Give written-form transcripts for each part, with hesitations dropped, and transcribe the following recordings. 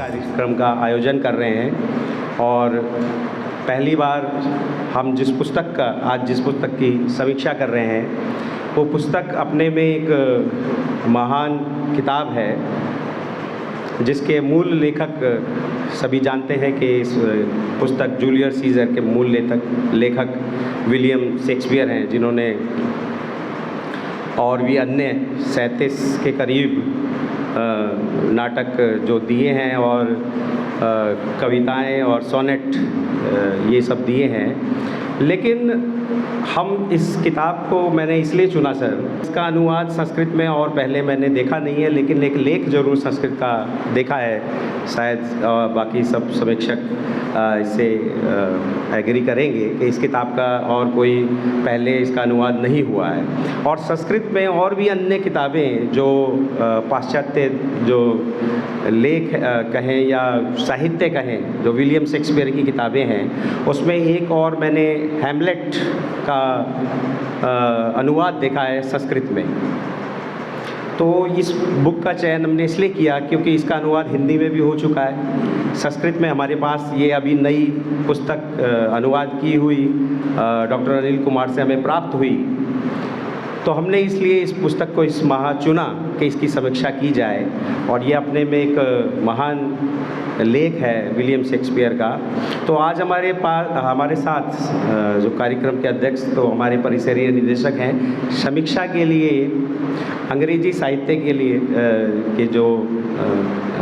कार्यक्रम का आयोजन कर रहे हैं और पहली बार हम जिस पुस्तक की समीक्षा कर रहे हैं वो पुस्तक अपने में एक महान किताब है जिसके मूल लेखक सभी जानते हैं कि इस पुस्तक जूलियस सीजर के मूल लेखक विलियम शेक्सपियर हैं, जिन्होंने और भी अन्य 37 के करीब नाटक जो दिए हैं और कविताएं और सोनेट ये सब दिए हैं। लेकिन हम इस किताब को मैंने इसलिए चुना सर, इसका अनुवाद संस्कृत में और पहले मैंने देखा नहीं है, लेकिन एक लेख ज़रूर संस्कृत का देखा है। शायद बाकी सब समीक्षक इससे एग्री करेंगे कि इस किताब का और कोई पहले इसका अनुवाद नहीं हुआ है। और संस्कृत में और भी अन्य किताबें जो पाश्चात्य जो लेख कहें या साहित्य कहें, जो विलियम शेक्सपियर की किताबें हैं, उसमें एक और मैंने हैमलेट का अनुवाद देखा है संस्कृत में। तो इस बुक का चयन हमने इसलिए किया क्योंकि इसका अनुवाद हिंदी में भी हो चुका है। संस्कृत में हमारे पास ये अभी नई पुस्तक अनुवाद की हुई डॉक्टर अनिल कुमार से हमें प्राप्त हुई। तो हमने इसलिए इस पुस्तक को इस माह चुना कि इसकी समीक्षा की जाए। और ये अपने में एक महान लेख है विलियम शेक्सपियर का। तो आज हमारे साथ जो कार्यक्रम के अध्यक्ष तो हमारे परिसरीय निदेशक हैं, समीक्षा के लिए अंग्रेजी साहित्य के लिए के जो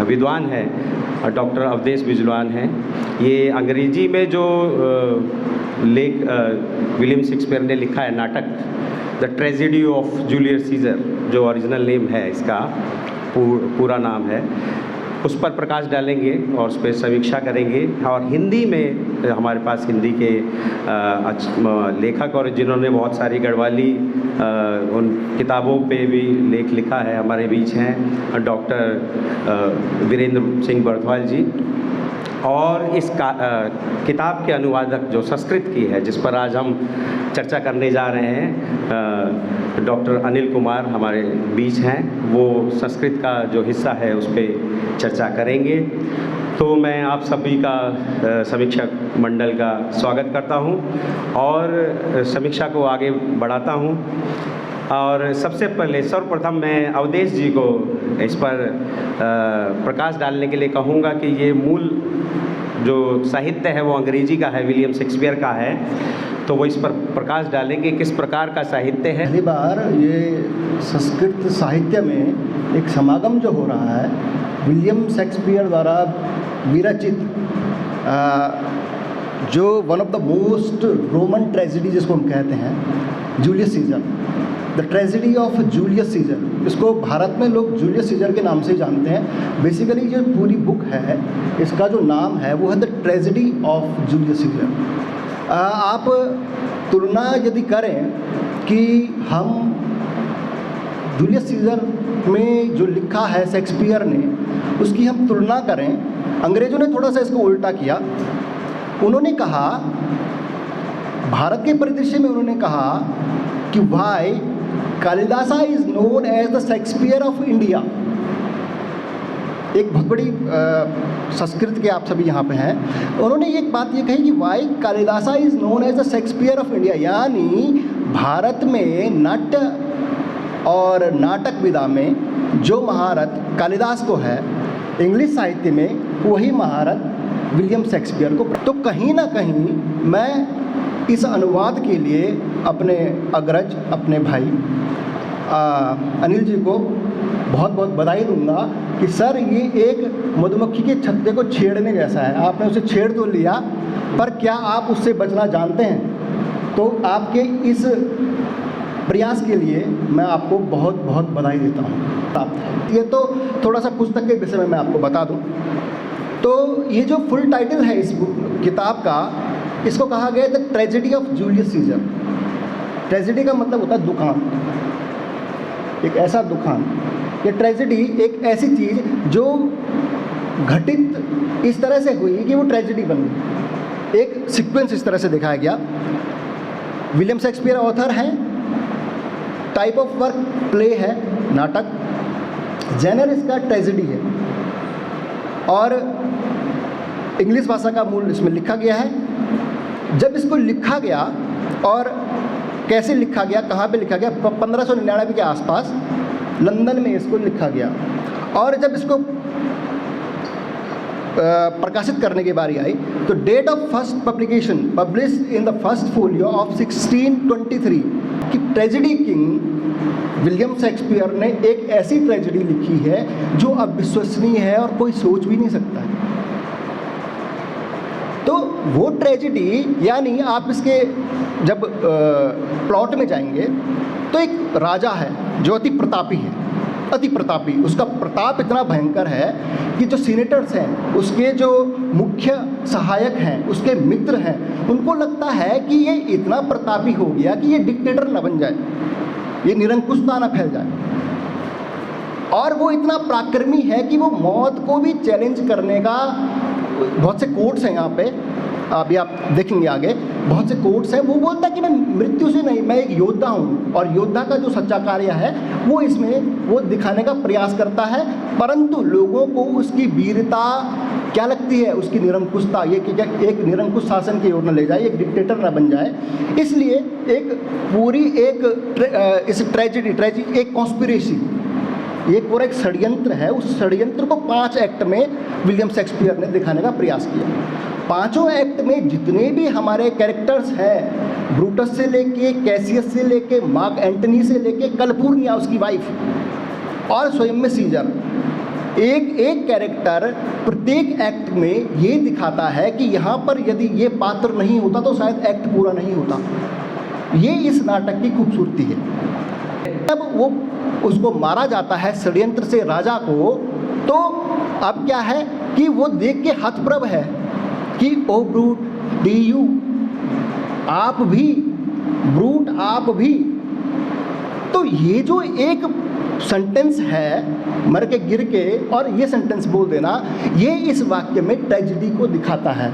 विद्वान हैं डॉक्टर अवधेश बिजलान हैं। ये अंग्रेजी में जो लेख विलियम शेक्सपियर ने लिखा है नाटक the tragedy of Julius Caesar, जो ओरिजिनल नेम है इसका, पूरा नाम है, उस पर प्रकाश डालेंगे और उस पर समीक्षा करेंगे। और हिंदी में हमारे पास हिंदी के लेखक और जिन्होंने बहुत सारी गढ़वाली उन किताबों पे भी लेख लिखा है हमारे बीच हैं डॉक्टर वीरेंद्र सिंह बर्थवाल जी। और इस किताब के अनुवादक जो संस्कृत की है, जिस पर आज हम चर्चा करने जा रहे हैं, डॉक्टर अनिल कुमार हमारे बीच हैं। वो संस्कृत का जो हिस्सा है उस पर चर्चा करेंगे। तो मैं आप सभी का समीक्षक मंडल का स्वागत करता हूं और समीक्षा को आगे बढ़ाता हूं। और सबसे पहले सर्वप्रथम मैं अवधेश जी को इस पर प्रकाश डालने के लिए कहूँगा कि ये मूल जो साहित्य है वो अंग्रेजी का है, विलियम शेक्सपियर का है। तो वो इस पर प्रकाश डालेंगे किस प्रकार का साहित्य है। पहली बार ये संस्कृत साहित्य में एक समागम जो हो रहा है विलियम शेक्सपियर द्वारा विरचित, जो one of the most Roman tragedy जिसको हम कहते हैं, Julius Caesar, the tragedy of Julius Caesar. इसको भारत में लोग जूलियस सीजर के नाम से जानते हैं। बेसिकली जो पूरी बुक है इसका जो नाम है वो है the tragedy of Julius Caesar. आप तुलना यदि करें कि हम जूलियस सीजर में जो लिखा है शेक्सपियर ने, उसकी हम तुलना करें, अंग्रेज़ों ने थोड़ा सा इसको उल्टा किया। उन्होंने कहा, भारत के परिदृश्य में उन्होंने कहा कि why Kalidasa is known as the Shakespeare of India. एक बहुत बड़ी संस्कृत के आप सभी यहाँ पे हैं, उन्होंने एक बात ये कही कि why Kalidasa is known as the Shakespeare of India, यानी भारत में नाट्य और नाटक विधा में जो महारत कालिदास को है, इंग्लिश साहित्य में वही महारत विलियम शेक्सपियर को। तो कहीं ना कहीं मैं इस अनुवाद के लिए अपने अग्रज, अपने भाई अनिल जी को बहुत बहुत बधाई दूंगा कि सर ये एक मधुमक्खी के छत्ते को छेड़ने जैसा है। आपने उसे छेड़ तो लिया, पर क्या आप उससे बचना जानते हैं? तो आपके इस प्रयास के लिए मैं आपको बहुत बहुत बधाई देता हूँ। ये तो थोड़ा सा पुस्तक के विषय में मैं आपको बता दूँ तो ये जो फुल टाइटल है इस किताब का, इसको कहा गया the tragedy of Julius Caesar. Tragedy का मतलब होता है दुखान, एक ऐसा दुखान। ये ट्रेजेडी एक ऐसी चीज़ जो घटित इस तरह से हुई कि वो ट्रेजेडी बन गई। एक सीक्वेंस इस तरह से दिखाया गया। विलियम शेक्सपियर ऑथर हैं, टाइप ऑफ वर्क प्ले है, नाटक, जेनर इसका ट्रेजेडी है। और इंग्लिश भाषा का मूल इसमें लिखा गया है। जब इसको लिखा गया और कैसे लिखा गया, कहाँ पे लिखा गया, 1599 के आसपास लंदन में इसको लिखा गया। और जब इसको प्रकाशित करने की बारी आई तो date of first publication published in the first folio of 1623 कि ट्रेजेडी किंग विलियम शेक्सपियर ने एक ऐसी ट्रेजेडी लिखी है जो अविश्वसनीय है और कोई सोच भी नहीं सकता है। तो वो ट्रेजेडी, यानी आप इसके जब प्लॉट में जाएंगे तो एक राजा है जो अति प्रतापी है, अति प्रतापी। उसका प्रताप इतना भयंकर है कि जो सीनेटर्स हैं, उसके जो मुख्य सहायक हैं, उसके मित्र हैं, उनको लगता है कि ये इतना प्रतापी हो गया कि ये डिक्टेटर न बन जाए, ये निरंकुशता न फैल जाए। और वो इतना पराक्रमी है कि वो मौत को भी चैलेंज करने का, बहुत से कोट्स हैं यहाँ पे, अभी आप देखेंगे आगे, बहुत से कोट्स हैं। वो बोलता है कि मैं मृत्यु से नहीं, मैं एक योद्धा हूँ, और योद्धा का जो सच्चा कार्य है वो इसमें वो दिखाने का प्रयास करता है। परंतु लोगों को उसकी वीरता क्या लगती है, उसकी निरंकुशता, ये कि एक निरंकुश शासन की ओर न ले जाए, एक डिक्टेटर न बन जाए। इसलिए एक पूरी इस ट्रेजेडी एक कॉन्स्पिरेसी, ये पूरा एक षड्यंत्र है। उस षड्यंत्र को 5 एक्ट में विलियम शेक्सपियर ने दिखाने का प्रयास किया। 5 एक्ट में जितने भी हमारे कैरेक्टर्स हैं, ब्रूटस से लेके, कैसियस से लेके, मार्क एंटनी से लेके, कलपूर्निया उसकी वाइफ और स्वयं में सीजर, एक एक कैरेक्टर प्रत्येक एक्ट में ये दिखाता है कि यहाँ पर यदि ये पात्र नहीं होता तो शायद एक्ट पूरा नहीं होता। ये इस नाटक की खूबसूरती है। तब वो उसको मारा जाता है षड्यंत्र से राजा को, तो अब क्या है कि वो देख के हतप्रभ है कि ओ ब्रूट, डी यू, आप भी ब्रूट, आप भी। तो ये जो एक सेंटेंस है मर के गिर के, और ये सेंटेंस बोल देना, ये इस वाक्य में ट्रेजेडी को दिखाता है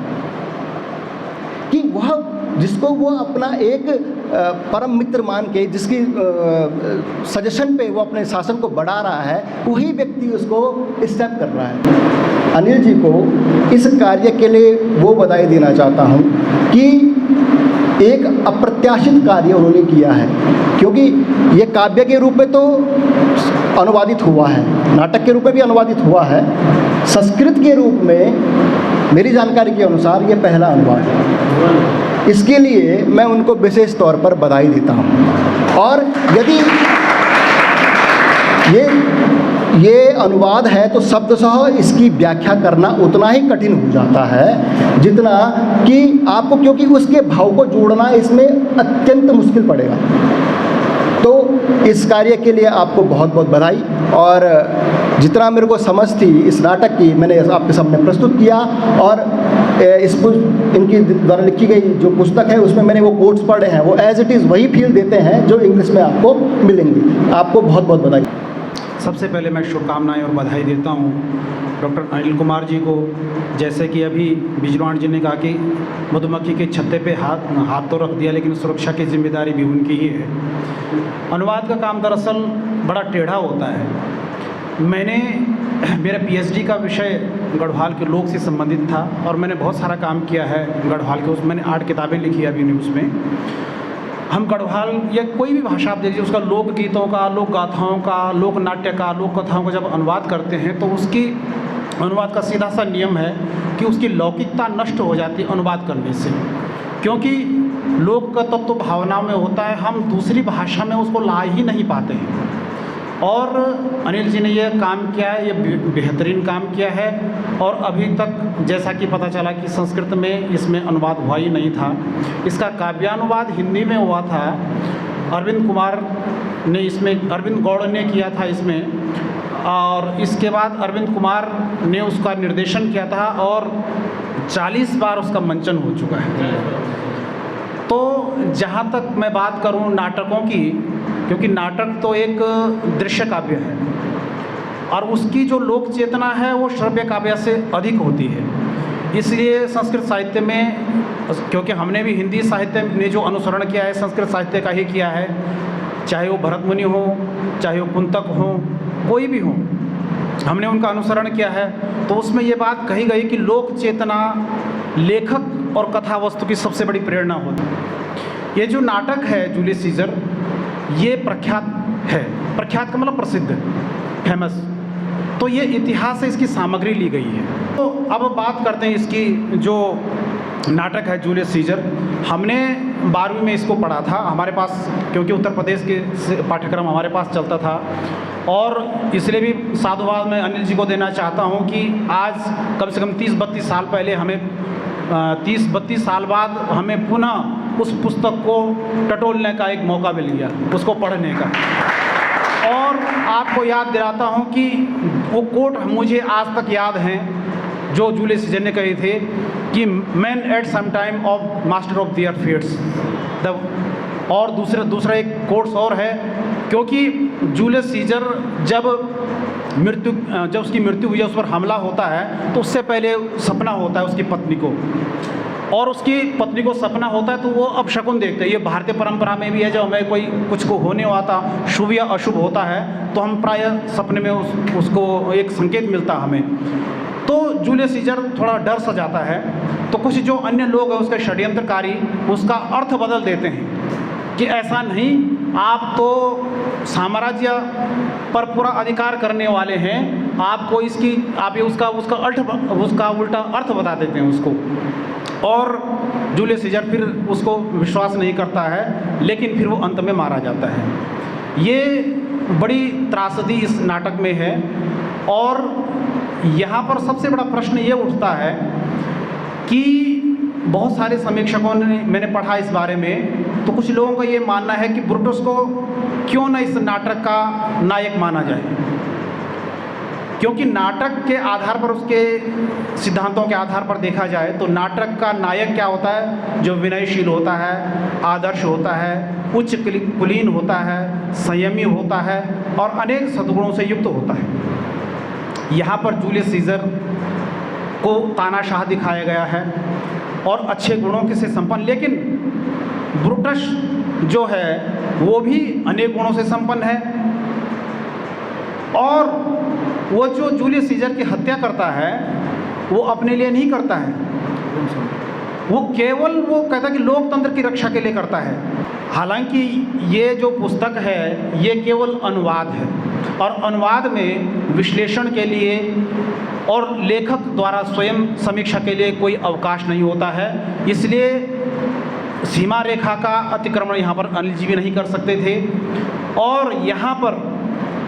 कि वह जिसको वो अपना एक परम मित्र मान के, जिसकी सजेशन पे वो अपने शासन को बढ़ा रहा है, वही व्यक्ति उसको स्टेप कर रहा है। अनिल जी को इस कार्य के लिए वो बधाई देना चाहता हूँ कि एक अप्रत्याशित कार्य उन्होंने किया है, क्योंकि ये काव्य के रूप में तो अनुवादित हुआ है, नाटक के रूप में भी अनुवादित हुआ है, संस्कृत के रूप में मेरी जानकारी के अनुसार ये पहला अनुवाद है। इसके लिए मैं उनको विशेष तौर पर बधाई देता हूँ। और यदि ये अनुवाद है तो शब्दशः इसकी व्याख्या करना उतना ही कठिन हो जाता है जितना कि आपको, क्योंकि उसके भाव को जोड़ना इसमें अत्यंत मुश्किल पड़ेगा। तो इस कार्य के लिए आपको बहुत बहुत बधाई। और जितना मेरे को समझ थी इस नाटक की, मैंने आपके सामने प्रस्तुत किया। और इनकी द्वारा लिखी गई जो पुस्तक है उसमें मैंने वो कोट्स पढ़े हैं, वो एज इट इज़ वही फील देते हैं जो इंग्लिश में आपको मिलेंगी। आपको बहुत बहुत बधाई। सबसे पहले मैं शुभकामनाएं और बधाई देता हूं डॉक्टर अनिल कुमार जी को। जैसे कि अभी बिजवाण जी ने कहा कि मधुमक्खी के छत्ते पे हाथ तो रख दिया, लेकिन सुरक्षा की जिम्मेदारी भी उनकी ही है। अनुवाद का काम दरअसल बड़ा टेढ़ा होता है। मेरा पीएचडी का विषय गढ़वाल के लोक से संबंधित था और मैंने बहुत सारा काम किया है गढ़वाल के। उसमें मैंने 8 किताबें लिखी अभी उसमें। हम गढ़वाल या कोई भी भाषा आप देखिए, उसका लोक गीतों का, लोक गाथाओं का, लोक नाट्य का, लोक कथाओं का जब अनुवाद करते हैं तो उसकी अनुवाद का सीधा सा नियम है कि उसकी लौकिकता नष्ट हो जाती है अनुवाद करने से, क्योंकि लोक का तत्व भावनाओं में होता है, हम दूसरी भाषा में उसको ला ही नहीं पाते हैं। और अनिल जी ने यह काम किया है, ये बेहतरीन काम किया है। और अभी तक जैसा कि पता चला कि संस्कृत में इसमें अनुवाद हुआ ही नहीं था। इसका काव्यानुवाद हिंदी में हुआ था, अरविंद कुमार ने इसमें, अरविंद गौड़ ने किया था इसमें। और इसके बाद अरविंद कुमार ने उसका निर्देशन किया था और 40 बार उसका मंचन हो चुका है। तो जहाँ तक मैं बात करूँ नाटकों की, क्योंकि नाटक तो एक दृश्य काव्य है और उसकी जो लोक चेतना है वो श्रव्य काव्य से अधिक होती है। इसलिए संस्कृत साहित्य में, क्योंकि हमने भी हिंदी साहित्य ने जो अनुसरण किया है संस्कृत साहित्य का ही किया है, चाहे वो भरत मुनि हो, चाहे वो कुंतक हो, कोई भी हो, हमने उनका अनुसरण किया है, तो उसमें ये बात कही गई कि लोक चेतना लेखक और कथा वस्तु की सबसे बड़ी प्रेरणा होती है। ये जो नाटक है जूलियस सीजर, ये प्रख्यात है। प्रख्यात का मतलब प्रसिद्ध, फेमस। तो ये इतिहास से इसकी सामग्री ली गई है। तो अब बात करते हैं इसकी जो नाटक है जूलियस सीजर। हमने 12वीं में इसको पढ़ा था हमारे पास, क्योंकि उत्तर प्रदेश के पाठ्यक्रम हमारे पास चलता था। और इसलिए भी साधुवाद मैं अनिल जी को देना चाहता हूँ कि आज कम से कम 30-32 साल पहले हमें 30-32 साल बाद हमें पुनः उस पुस्तक को टटोलने का एक मौका मिल गया, उसको पढ़ने का। और आपको याद दिलाता हूँ कि वो कोट मुझे आज तक याद हैं जो जूलियस सीजर ने कहे थे कि man at some time of master of their fates. और दूसरा एक कोट्स और है, क्योंकि जूलियस सीजर जब उसकी मृत्यु हुई है, उस पर हमला होता है, तो उससे पहले सपना होता है उसकी पत्नी को, और उसकी पत्नी को सपना होता है तो वो अपशकुन देखते हैं। ये भारतीय परंपरा में भी है, जब हमें कोई कुछ को होने वाता शुभ या अशुभ होता है तो हम प्रायः सपने में उसको एक संकेत मिलता हमें। तो जूलियस सीजर थोड़ा डर सा जाता है, तो कुछ जो अन्य लोग हैं उसके षड्यंत्रकारी उसका अर्थ बदल देते हैं कि ऐसा नहीं, आप तो साम्राज्य पर पूरा अधिकार करने वाले हैं, आपको उसका उल्टा अर्थ बता देते हैं उसको। और जूलियस सीजर फिर उसको विश्वास नहीं करता है, लेकिन फिर वो अंत में मारा जाता है। ये बड़ी त्रासदी इस नाटक में है। और यहाँ पर सबसे बड़ा प्रश्न ये उठता है कि बहुत सारे समीक्षकों ने, मैंने पढ़ा इस बारे में, तो कुछ लोगों का ये मानना है कि ब्रूटस को क्यों न इस नाटक का नायक माना जाए, क्योंकि नाटक के आधार पर, उसके सिद्धांतों के आधार पर देखा जाए तो नाटक का नायक क्या होता है, जो विनयशील होता है, आदर्श होता है, उच्च कुलीन होता है, संयमी होता है और अनेक सद्गुणों से युक्त होता है। यहाँ पर जूलियस सीजर को तानाशाह दिखाया गया है और अच्छे गुणों के से संपन्न, लेकिन ब्रूटस जो है वो भी अनेक गुणों से संपन्न है। और वो जो जूलियस सीजर की हत्या करता है वो अपने लिए नहीं करता है, वो केवल वो कहता है कि लोकतंत्र की रक्षा के लिए करता है। हालांकि ये जो पुस्तक है ये केवल अनुवाद है, और अनुवाद में विश्लेषण के लिए और लेखक द्वारा स्वयं समीक्षा के लिए कोई अवकाश नहीं होता है। इसलिए सीमा रेखा का अतिक्रमण यहाँ पर अनिल जी भी नहीं कर सकते थे। और यहाँ पर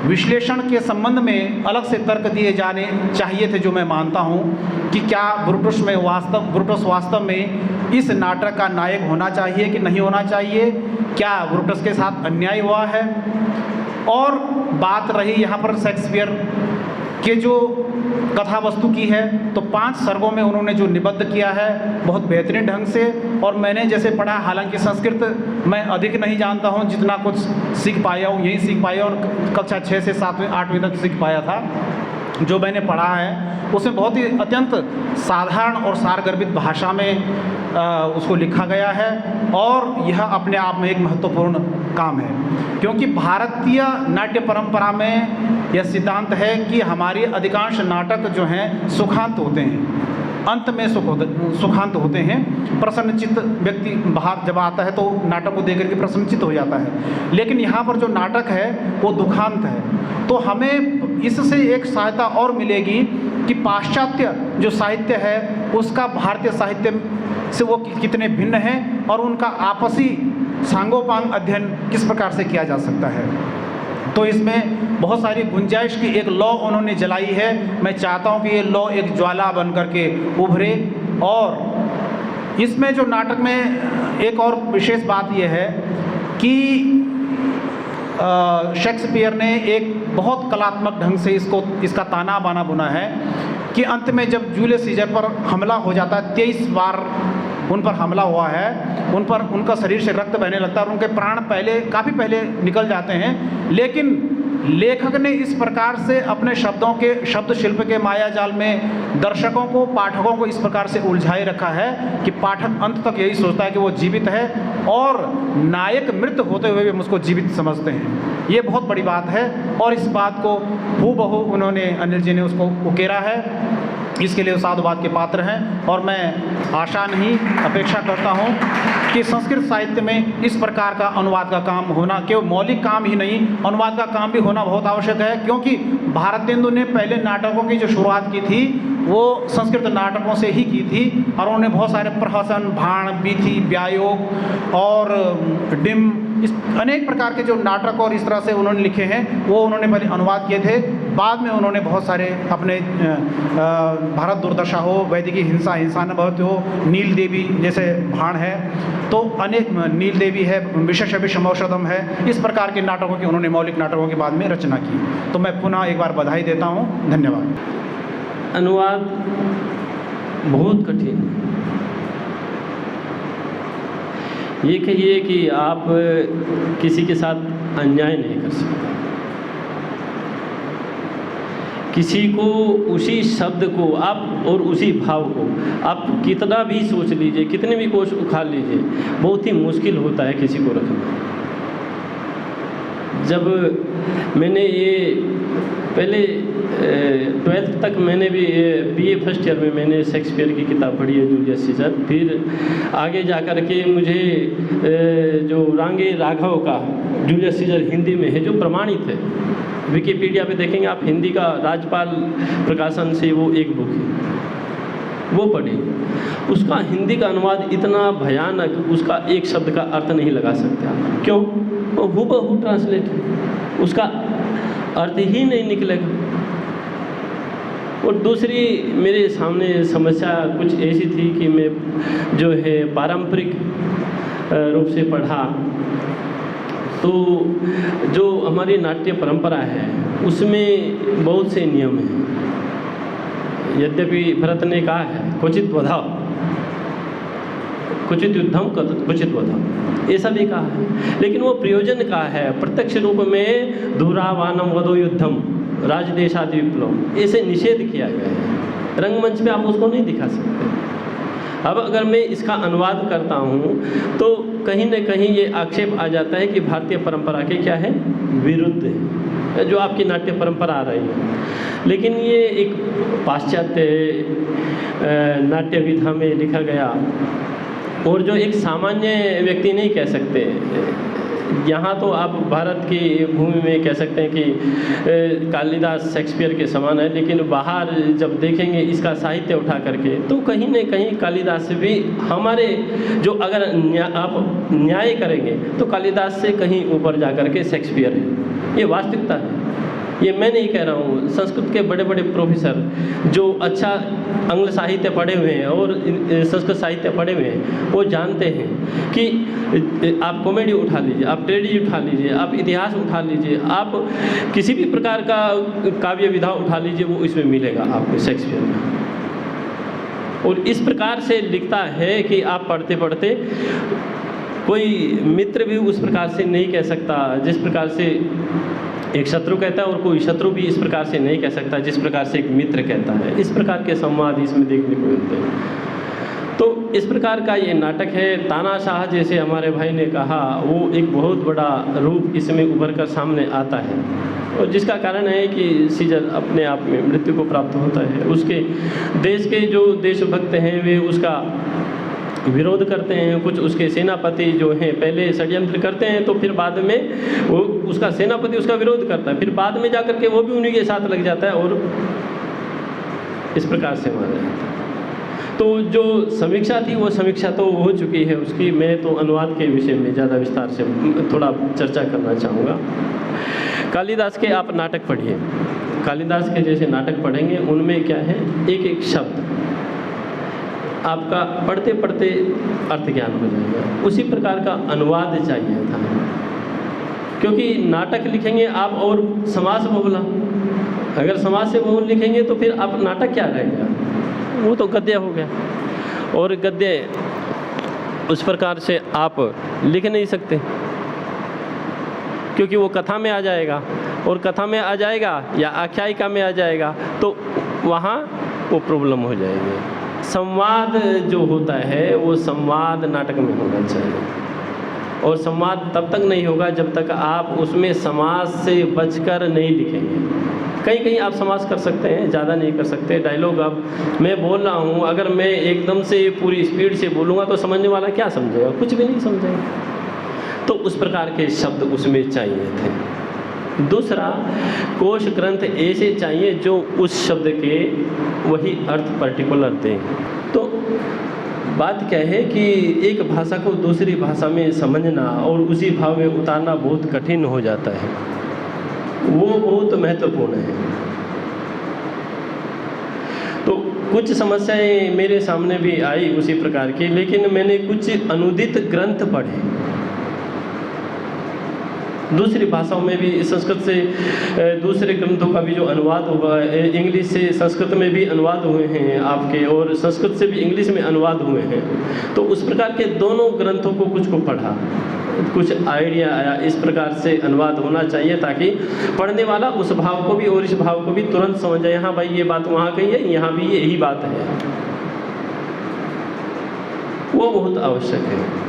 विश्लेषण के संबंध में अलग से तर्क दिए जाने चाहिए थे, जो मैं मानता हूँ कि क्या ब्रूटस वास्तव में इस नाटक का नायक होना चाहिए कि नहीं होना चाहिए, क्या ब्रूटस के साथ अन्याय हुआ है। और बात रही यहाँ पर शेक्सपियर के जो कथा वस्तु की है, तो 5 सर्गों में उन्होंने जो निबद्ध किया है बहुत बेहतरीन ढंग से। और मैंने जैसे पढ़ा, हालांकि संस्कृत मैं अधिक नहीं जानता हूँ, जितना कुछ सीख पाया हूँ यही सीख पाया, और कक्षा 6 से 7वीं 8वीं तक सीख पाया था। जो मैंने पढ़ा है उसमें बहुत ही अत्यंत साधारण और सारगर्भित भाषा में उसको लिखा गया है, और यह अपने आप में एक महत्वपूर्ण काम है, क्योंकि भारतीय नाट्य परंपरा में यह सिद्धांत है कि हमारे अधिकांश नाटक जो हैं सुखांत होते हैं, अंत में सुखांत होते हैं। प्रसन्नचित्त व्यक्ति बाहर जब आता है तो नाटक को देख करके प्रसन्नचित्त हो जाता है, लेकिन यहाँ पर जो नाटक है वो दुखांत है। तो हमें इससे एक सहायता और मिलेगी कि पाश्चात्य जो साहित्य है उसका भारतीय साहित्य से वो कितने भिन्न हैं, और उनका आपसी सांगोपांग अध्ययन किस प्रकार से किया जा सकता है। तो इसमें बहुत सारी गुंजाइश की एक लौ उन्होंने जलाई है। मैं चाहता हूँ कि ये लौ एक ज्वाला बन करके उभरे। और इसमें जो नाटक में एक और विशेष बात यह है कि शेक्सपियर ने एक बहुत कलात्मक ढंग से इसका ताना बाना बुना है कि अंत में जब जूलियस सीजर पर हमला हो जाता है, 23 बार उन पर हमला हुआ है, उनका शरीर से रक्त बहने लगता है और उनके प्राण काफ़ी पहले निकल जाते हैं, लेकिन लेखक ने इस प्रकार से अपने शब्दों के शब्द शिल्प के माया जाल में दर्शकों को, पाठकों को इस प्रकार से उलझाए रखा है कि पाठक अंत तक यही सोचता है कि वो जीवित है और नायक मृत होते हुए भी हम उसको जीवित समझते हैं। ये बहुत बड़ी बात है और इस बात को हूबहू उन्होंने, अनिल जी ने उसको उकेरा है। इसके लिए साधुवाद के पात्र हैं और मैं आशा नहीं, अपेक्षा करता हूँ कि संस्कृत साहित्य में इस प्रकार का अनुवाद का काम होना, केवल मौलिक काम ही नहीं, अनुवाद का काम भी होना बहुत आवश्यक है। क्योंकि भारतेंदु ने पहले नाटकों की जो शुरुआत की थी वो संस्कृत नाटकों से ही की थी और उन्होंने बहुत सारे प्रहसन, भाण, बीथी, व्यायोग और डिम, इस अनेक प्रकार के जो नाटक और इस तरह से उन्होंने लिखे हैं वो उन्होंने पहले अनुवाद किए थे। बाद में उन्होंने बहुत सारे अपने भारत दुर्दशा हो, वैदिकी हिंसा, हिंसा न भवति हो, नील देवी जैसे भाण है, तो अनेक, नील देवी है, विशेष विषमौषधम है, इस प्रकार के नाटकों की उन्होंने, मौलिक नाटकों के बाद में रचना की। तो मैं पुनः एक बार बधाई देता हूँ। धन्यवाद। अनुवाद बहुत कठिन है। ये कहिए कि आप किसी के साथ अन्याय नहीं कर सकते। किसी को उसी शब्द को आप और उसी भाव को आप कितना भी सोच लीजिए, कितने भी कोश उखाड़ लीजिए, बहुत ही मुश्किल होता है किसी को रखना। जब मैंने ये पहले 12th तक मैंने भी BA फर्स्ट ईयर में मैंने शेक्सपियर की किताब पढ़ी है, जूलियस सीजर। फिर आगे जा कर के मुझे जो रांगे राघव का जूलियस सीजर हिंदी में है, जो प्रमाणित है, विकिपीडिया पे देखेंगे आप, हिंदी का राजपाल प्रकाशन से वो एक बुक है, वो पढ़ी। उसका हिंदी का अनुवाद इतना भयानक, उसका एक शब्द का अर्थ नहीं लगा सकते आप। क्यों? वो हूबहू ट्रांसलेट है, उसका अर्थ ही नहीं निकलेगा। और दूसरी मेरे सामने समस्या कुछ ऐसी थी कि मैं जो है पारंपरिक रूप से पढ़ा, तो जो हमारी नाट्य परंपरा है उसमें बहुत से नियम हैं। यद्यपि भरत ने कहा है क्वचित वधाव, क्वचित युद्धम क्वचित वधाव, ऐसा भी कहा है, लेकिन वो प्रयोजन का है। प्रत्यक्ष रूप में धूरावानम वधो युद्धम राजदेशादि विप्लव, ऐसे निषेध किया गया है। रंगमंच पे आप उसको नहीं दिखा सकते। अब अगर मैं इसका अनुवाद करता हूँ तो कहीं न कहीं ये आक्षेप आ जाता है कि भारतीय परंपरा के क्या है, विरुद्ध है जो आपकी नाट्य परंपरा आ रही है। लेकिन ये एक पाश्चात्य नाट्य विधा में लिखा गया और जो एक सामान्य व्यक्ति नहीं कह सकते। यहाँ तो आप भारत की भूमि में कह सकते हैं कि कालिदास शेक्सपियर के समान है, लेकिन बाहर जब देखेंगे इसका साहित्य उठा करके तो कहीं न कहीं कालिदास से भी हमारे जो, अगर आप न्याय करेंगे तो कालिदास से कहीं ऊपर जा कर के शेक्सपियर है। ये वास्तविकता है, ये मैं नहीं कह रहा हूँ। संस्कृत के बड़े बड़े प्रोफेसर जो अच्छा आंग्ल साहित्य पढ़े हुए हैं और संस्कृत साहित्य पढ़े हुए हैं वो जानते हैं कि आप कॉमेडी उठा लीजिए, आप ट्रेजेडी उठा लीजिए, आप इतिहास उठा लीजिए, आप किसी भी प्रकार का काव्य विधा उठा लीजिए, वो इसमें मिलेगा आपको शेक्सपियर में। और इस प्रकार से लिखता है कि आप पढ़ते पढ़ते कोई मित्र भी उस प्रकार से नहीं कह सकता जिस प्रकार से एक शत्रु कहता है, और कोई शत्रु भी इस प्रकार से नहीं कह सकता जिस प्रकार से एक मित्र कहता है। इस प्रकार के संवाद इसमें देखने को मिलते हैं। तो इस प्रकार का ये नाटक है। तानाशाह जैसे हमारे भाई ने कहा, वो एक बहुत बड़ा रूप इसमें उभर कर सामने आता है, और जिसका कारण है कि सीजर अपने आप में मृत्यु को प्राप्त होता है। उसके देश के जो देशभक्त हैं वे उसका विरोध करते हैं। कुछ उसके सेनापति जो हैं पहले षड्यंत्र करते हैं, तो फिर बाद में वो उसका सेनापति उसका विरोध करता है, फिर बाद में जाकर के वो भी उन्हीं के साथ लग जाता है और इस प्रकार से मारा जाता है। तो जो समीक्षा थी वो समीक्षा तो हो चुकी है उसकी। मैं तो अनुवाद के विषय में ज़्यादा विस्तार से थोड़ा चर्चा करना चाहूँगा। कालिदास के आप नाटक पढ़िए, कालिदास के जैसे नाटक पढ़ेंगे उनमें क्या है, एक एक शब्द आपका पढ़ते पढ़ते अर्थ ज्ञान हो जाएगा। उसी प्रकार का अनुवाद चाहिए था, क्योंकि नाटक लिखेंगे आप और समास बहुला, अगर समास से बहुल लिखेंगे तो फिर आप नाटक क्या रहेगा, वो तो गद्य हो गया। और गद्य उस प्रकार से आप लिख नहीं सकते, क्योंकि वो कथा में आ जाएगा। और कथा में आ जाएगा या आख्यायिका में आ जाएगा तो वहाँ वो प्रॉब्लम हो जाएगी। संवाद जो होता है वो संवाद नाटक में होना चाहिए, और संवाद तब तक नहीं होगा जब तक आप उसमें समाज से बचकर नहीं लिखेंगे। कहीं कहीं आप समाज कर सकते हैं, ज़्यादा नहीं कर सकते। डायलॉग अब मैं बोल रहा हूँ, अगर मैं एकदम से पूरी स्पीड से बोलूँगा तो समझने वाला क्या समझेगा? कुछ भी नहीं समझेगा। तो उस प्रकार के शब्द उसमें चाहिए थे। दूसरा, कोश ग्रंथ ऐसे चाहिए जो उस शब्द के वही अर्थ पर्टिकुलर दें। तो बात क्या है कि एक भाषा को दूसरी भाषा में समझना और उसी भाव में उतारना बहुत कठिन हो जाता है, वो बहुत महत्वपूर्ण है। तो कुछ समस्याएं मेरे सामने भी आई उसी प्रकार की, लेकिन मैंने कुछ अनुदित ग्रंथ पढ़े दूसरी भाषाओं में भी, संस्कृत से दूसरे ग्रंथों का भी जो अनुवाद हुआ है, इंग्लिश से संस्कृत में भी अनुवाद हुए हैं आपके, और संस्कृत से भी इंग्लिश में अनुवाद हुए हैं। तो उस प्रकार के दोनों ग्रंथों को कुछ को पढ़ा, कुछ आइडिया आया इस प्रकार से अनुवाद होना चाहिए ताकि पढ़ने वाला उस भाव को भी और इस भाव को भी तुरंत समझ जाए। हाँ भाई, ये बात वहाँ कही है, यहाँ भी यही बात है। वो बहुत आवश्यक है।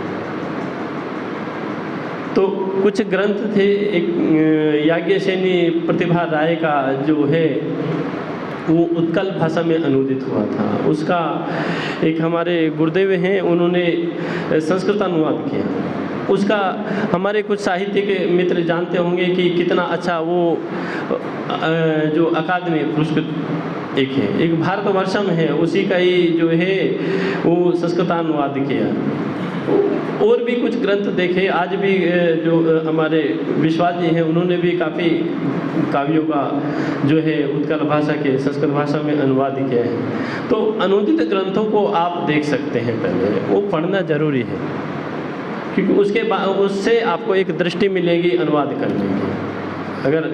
तो कुछ ग्रंथ थे, एक याज्ञसेनी प्रतिभा राय का जो है वो उत्कल भाषा में अनुदित हुआ था। उसका एक हमारे गुरुदेव हैं, उन्होंने संस्कृत अनुवाद किया। उसका हमारे कुछ साहित्य के मित्र जानते होंगे कि कितना अच्छा वो जो अकादमी पुरस्कृत एक है, एक भारतवर्षम है, उसी का ही जो है वो संस्कृतानुवाद किया। और भी कुछ ग्रंथ देखे, आज भी जो हमारे विश्वास जी हैं उन्होंने भी काफ़ी काव्यों का जो है उत्कल भाषा के संस्कृत भाषा में अनुवाद किया है। तो अनुदित ग्रंथों को आप देख सकते हैं, पहले वो पढ़ना जरूरी है, क्योंकि उसके बाद उससे आपको एक दृष्टि मिलेगी अनुवाद करने की। अगर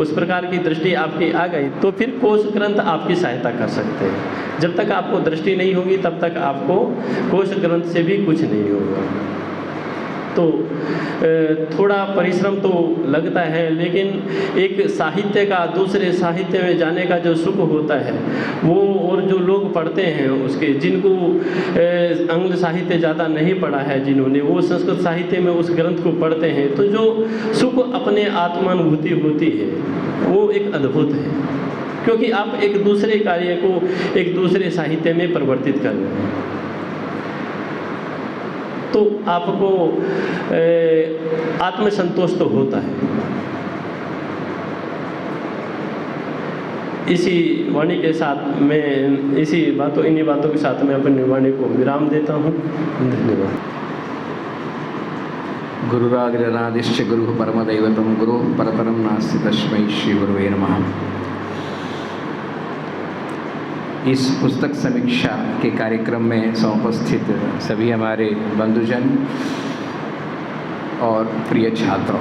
उस प्रकार की दृष्टि आपकी आ गई तो फिर कोश ग्रंथ आपकी सहायता कर सकते हैं। जब तक आपको दृष्टि नहीं होगी तब तक आपको कोश ग्रंथ से भी कुछ नहीं होगा। तो थोड़ा परिश्रम तो लगता है, लेकिन एक साहित्य का दूसरे साहित्य में जाने का जो सुख होता है वो, और जो लोग पढ़ते हैं उसके, जिनको आंग्ल साहित्य ज़्यादा नहीं पढ़ा है जिन्होंने, वो संस्कृत साहित्य में उस ग्रंथ को पढ़ते हैं तो जो सुख अपने आत्मानुभूति होती है वो एक अद्भुत है, क्योंकि आप एक दूसरे कार्य को एक दूसरे साहित्य में परिवर्तित कर रहे हैं। तो आपको आत्मसंतोष तो होता है। इसी वाणी के साथ मैं इन्हीं बातों के साथ मैं अपनी वाणी को विराम देता हूँ। धन्यवाद। गुरुरादिरनादिश्च गुरुः परमदैवतं गुरुः परतरं नास्ति तस्मै श्री गुरुवे नमः। इस पुस्तक समीक्षा के कार्यक्रम में समुपस्थित सभी हमारे बंधुजन और प्रिय छात्रों,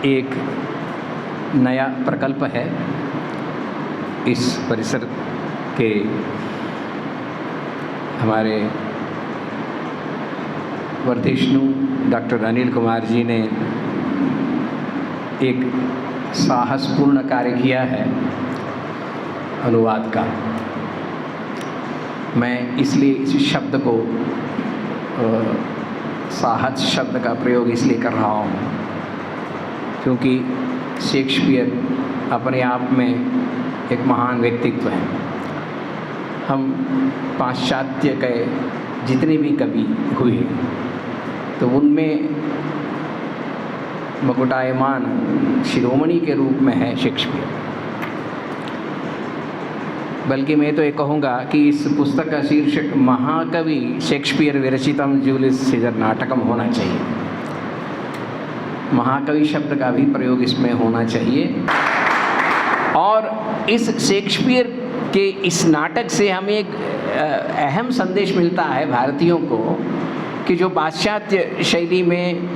एक नया प्रकल्प है इस परिसर के हमारे वर्धिष्णु डॉक्टर अनिल कुमार जी ने एक साहसपूर्ण कार्य किया है अनुवाद का। मैं इसलिए इस शब्द को साहस शब्द का प्रयोग इसलिए कर रहा हूँ क्योंकि शेक्सपियर अपने आप में एक महान व्यक्तित्व है। हम पाश्चात्य के जितने भी कवि हुए तो उनमें मकुटायमान शिरोमणि के रूप में है शेक्सपियर। बल्कि मैं तो ये कहूँगा कि इस पुस्तक का शीर्षक महाकवि शेक्सपियर विरचितम जूलियस सीजर नाटकम होना चाहिए। महाकवि शब्द का भी प्रयोग इसमें होना चाहिए। और इस शेक्सपियर के इस नाटक से हमें एक अहम संदेश मिलता है भारतीयों को कि जो पाश्चात्य शैली में,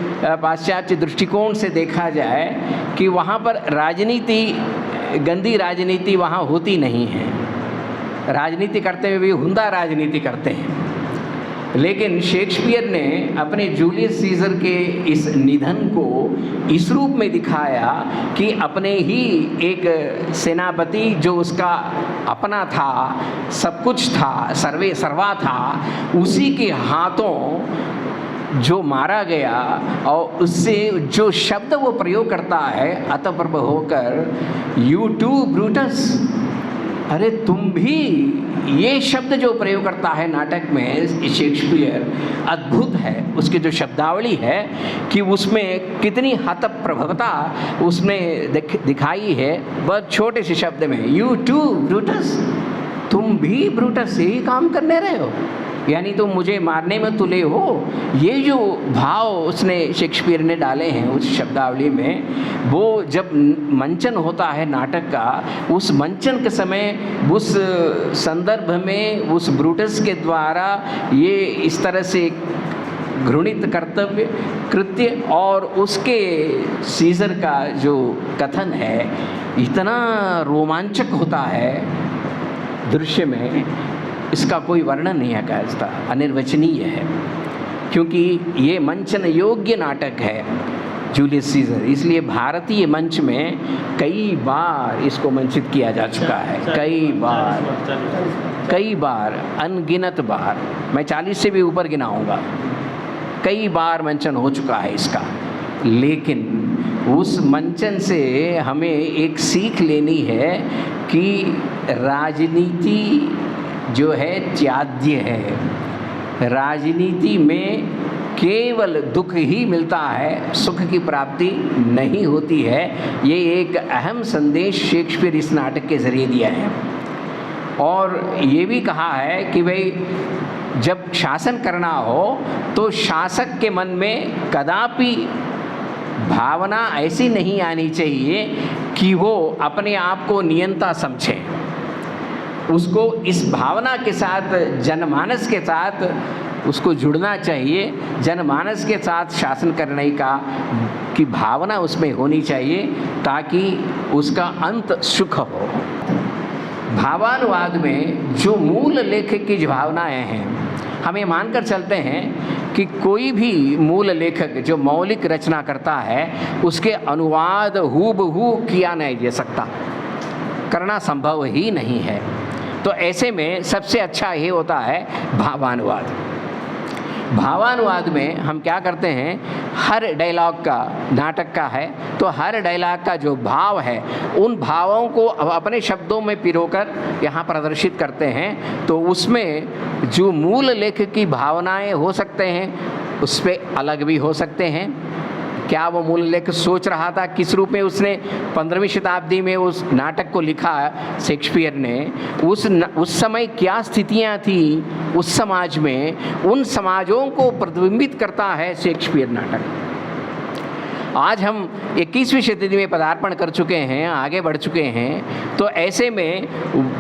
पाश्चात्य दृष्टिकोण से देखा जाए कि वहाँ पर राजनीति, गंदी राजनीति वहाँ होती नहीं है। राजनीति करते हुए भी हुंदा राजनीति करते हैं। लेकिन शेक्सपियर ने अपने जूलियस सीजर के इस निधन को इस रूप में दिखाया कि अपने ही एक सेनापति जो उसका अपना था, सब कुछ था, सर्वे सर्वा था, उसी के हाथों जो मारा गया और उससे जो शब्द वो प्रयोग करता है अतःप्रभ होकर, यू टू ब्रूटस, अरे तुम भी, ये शब्द जो प्रयोग करता है नाटक में शेक्सपियर, अद्भुत है। उसकी जो शब्दावली है कि उसमें कितनी हतप्रभवता उसने दिखाई है, बहुत छोटे से शब्द में, यू टू ब्रूटस, तुम भी ब्रूटस यही काम करने रहे हो, यानी तुम मुझे मारने में तुले हो। ये जो भाव उसने शेक्सपियर ने डाले हैं उस शब्दावली में, वो जब मंचन होता है नाटक का, उस मंचन के समय उस संदर्भ में उस ब्रूटस के द्वारा ये इस तरह से घृणित कर्तव्य कृत्य और उसके सीजर का जो कथन है इतना रोमांचक होता है दृश्य में, इसका कोई वर्णन नहीं है इसका, अनिर्वचनीय है। क्योंकि ये मंचन योग्य नाटक है जूलियस सीजर, इसलिए भारतीय मंच में कई बार इसको मंचित किया जा चुका है, कई बार, अनगिनत बार, मैं 40 से भी ऊपर गिनाऊंगा, कई बार मंचन हो चुका है इसका। लेकिन उस मंचन से हमें एक सीख लेनी है कि राजनीति जो है त्याज्य है, राजनीति में केवल दुख ही मिलता है, सुख की प्राप्ति नहीं होती है। ये एक अहम संदेश शेक्सपियर इस नाटक के ज़रिए दिया है। और ये भी कहा है कि भाई जब शासन करना हो तो शासक के मन में कदापि भावना ऐसी नहीं आनी चाहिए कि वो अपने आप को नियंता समझे। उसको इस भावना के साथ, जनमानस के साथ उसको जुड़ना चाहिए, जनमानस के साथ शासन करने की भावना उसमें होनी चाहिए ताकि उसका अंत सुख हो। भावानुवाद में जो मूल लेखक की जो भावनाएं हैं, हम ये मानकर चलते हैं कि कोई भी मूल लेखक जो मौलिक रचना करता है उसके अनुवाद हूबहू किया नहीं जा सकता, करना संभव ही नहीं है। तो ऐसे में सबसे अच्छा ये होता है भावानुवाद। भावानुवाद में हम क्या करते हैं, हर डायलॉग का, नाटक का है तो हर डायलॉग का जो भाव है उन भावों को अपने शब्दों में पिरोकर यहाँ प्रदर्शित करते हैं। तो उसमें जो मूल लेखक की भावनाएं हो सकते हैं उस पर अलग भी हो सकते हैं। क्या वो मूल लेखक सोच रहा था, किस रूप में उसने 15वीं शताब्दी में उस नाटक को लिखा शेक्सपियर ने, उस समय क्या स्थितियां थी उस समाज में, उन समाजों को प्रतिबिंबित करता है शेक्सपियर नाटक। आज हम 21वीं शताब्दी में पदार्पण कर चुके हैं, आगे बढ़ चुके हैं, तो ऐसे में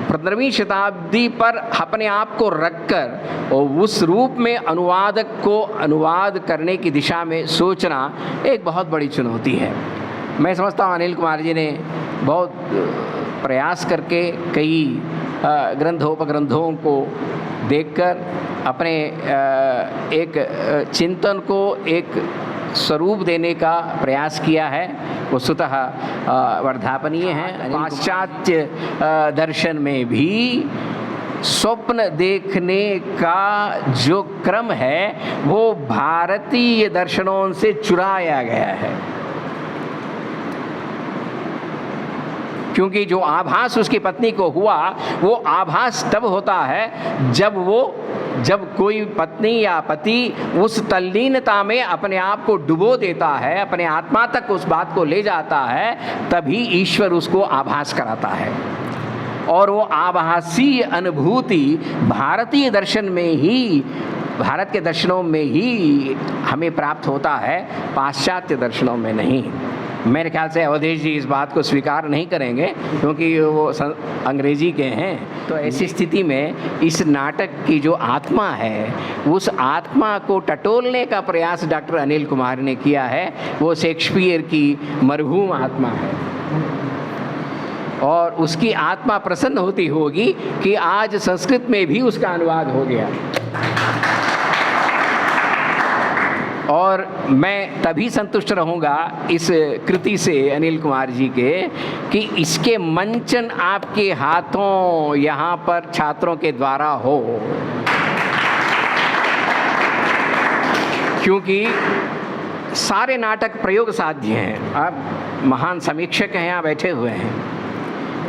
15वीं शताब्दी पर अपने आप को रखकर और उस रूप में अनुवादक को अनुवाद करने की दिशा में सोचना एक बहुत बड़ी चुनौती है। मैं समझता हूँ अनिल कुमार जी ने बहुत प्रयास करके कई ग्रंथोपग्रंथों को देखकर अपने एक चिंतन को एक स्वरूप देने का प्रयास किया है, वो स्वतः वर्धापनीय है। पाश्चात्य दर्शन में भी स्वप्न देखने का जो क्रम है वो भारतीय दर्शनों से चुराया गया है, क्योंकि जो आभास उसकी पत्नी को हुआ वो आभास तब होता है जब कोई पत्नी या पति उस तल्लीनता में अपने आप को डुबो देता है, अपने आत्मा तक उस बात को ले जाता है, तभी ईश्वर उसको आभास कराता है। और वो आभासी अनुभूति भारतीय दर्शन में ही, भारत के दर्शनों में ही हमें प्राप्त होता है, पाश्चात्य दर्शनों में नहीं। मेरे ख्याल से अवधेश जी इस बात को स्वीकार नहीं करेंगे क्योंकि वो अंग्रेजी के हैं। तो ऐसी स्थिति में इस नाटक की जो आत्मा है उस आत्मा को टटोलने का प्रयास डॉक्टर अनिल कुमार ने किया है। वो शेक्सपियर की मरहूम आत्मा है और उसकी आत्मा प्रसन्न होती होगी कि आज संस्कृत में भी उसका अनुवाद हो गया। और मैं तभी संतुष्ट रहूँगा इस कृति से अनिल कुमार जी के कि इसके मंचन आपके हाथों यहाँ पर छात्रों के द्वारा हो, क्योंकि सारे नाटक प्रयोग साध्य हैं। आप महान समीक्षक हैं, यहाँ बैठे हुए हैं।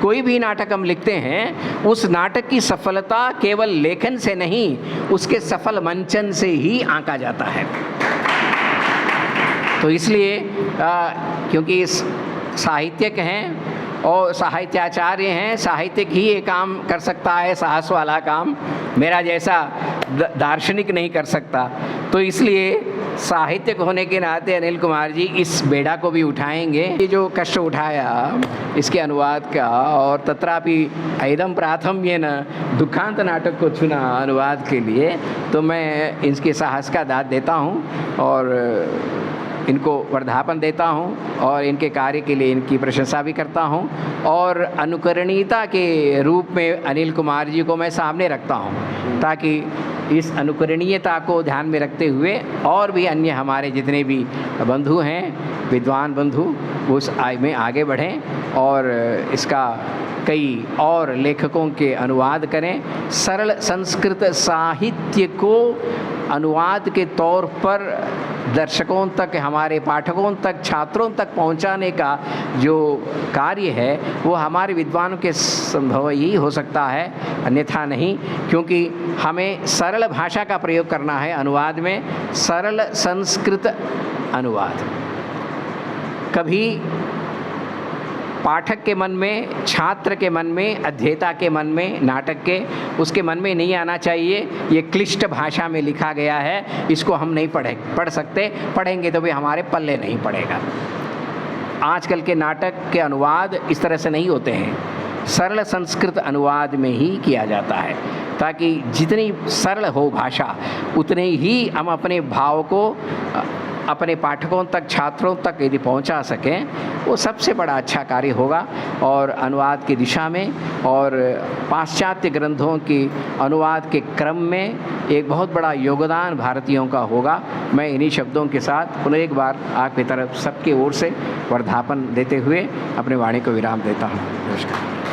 कोई भी नाटक हम लिखते हैं, उस नाटक की सफलता केवल लेखन से नहीं, उसके सफल मंचन से ही आंका जाता है। तो इसलिए क्योंकि इस साहित्यक हैं और साहित्याचार्य हैं, साहित्यिक ही ये काम कर सकता है, साहस वाला काम मेरा जैसा दार्शनिक नहीं कर सकता। तो इसलिए साहित्यिक होने के नाते अनिल कुमार जी इस बेड़ा को भी उठाएंगे। ये जो कष्ट उठाया इसके अनुवाद का, और तत्रापि ऐदम प्राथम्येन दुखांत नाटक को चुना अनुवाद के लिए, तो मैं इनके साहस का दाद देता हूँ और इनको वर्धापन देता हूँ और इनके कार्य के लिए इनकी प्रशंसा भी करता हूँ। और अनुकरणीयता के रूप में अनिल कुमार जी को मैं सामने रखता हूँ, ताकि इस अनुकरणीयता को ध्यान में रखते हुए और भी अन्य हमारे जितने भी बंधु हैं, विद्वान बंधु, उस आय में आगे बढ़ें और इसका कई और लेखकों के अनुवाद करें। सरल संस्कृत साहित्य को अनुवाद के तौर पर दर्शकों तक, हमारे पाठकों तक, छात्रों तक पहुंचाने का जो कार्य है वो हमारे विद्वानों के संभव ही हो सकता है, अन्यथा नहीं। क्योंकि हमें सरल भाषा का प्रयोग करना है अनुवाद में, सरल संस्कृत अनुवाद। कभी पाठक के मन में, छात्र के मन में, अध्येता के मन में, नाटक के, उसके मन में नहीं आना चाहिए ये क्लिष्ट भाषा में लिखा गया है, इसको हम नहीं पढ़ सकते, पढ़ेंगे तो भी हमारे पल्ले नहीं पड़ेगा। आजकल के नाटक के अनुवाद इस तरह से नहीं होते हैं, सरल संस्कृत अनुवाद में ही किया जाता है, ताकि जितनी सरल हो भाषा उतने ही हम अपने भाव को अपने पाठकों तक, छात्रों तक यदि पहुंचा सकें, वो सबसे बड़ा अच्छा कार्य होगा। और अनुवाद की दिशा में और पाश्चात्य ग्रंथों की अनुवाद के क्रम में एक बहुत बड़ा योगदान भारतीयों का होगा। मैं इन्हीं शब्दों के साथ पुनः एक बार आपकी तरफ सबकी ओर से वर्धापन देते हुए अपने वाणी को विराम देता हूँ। नमस्कार।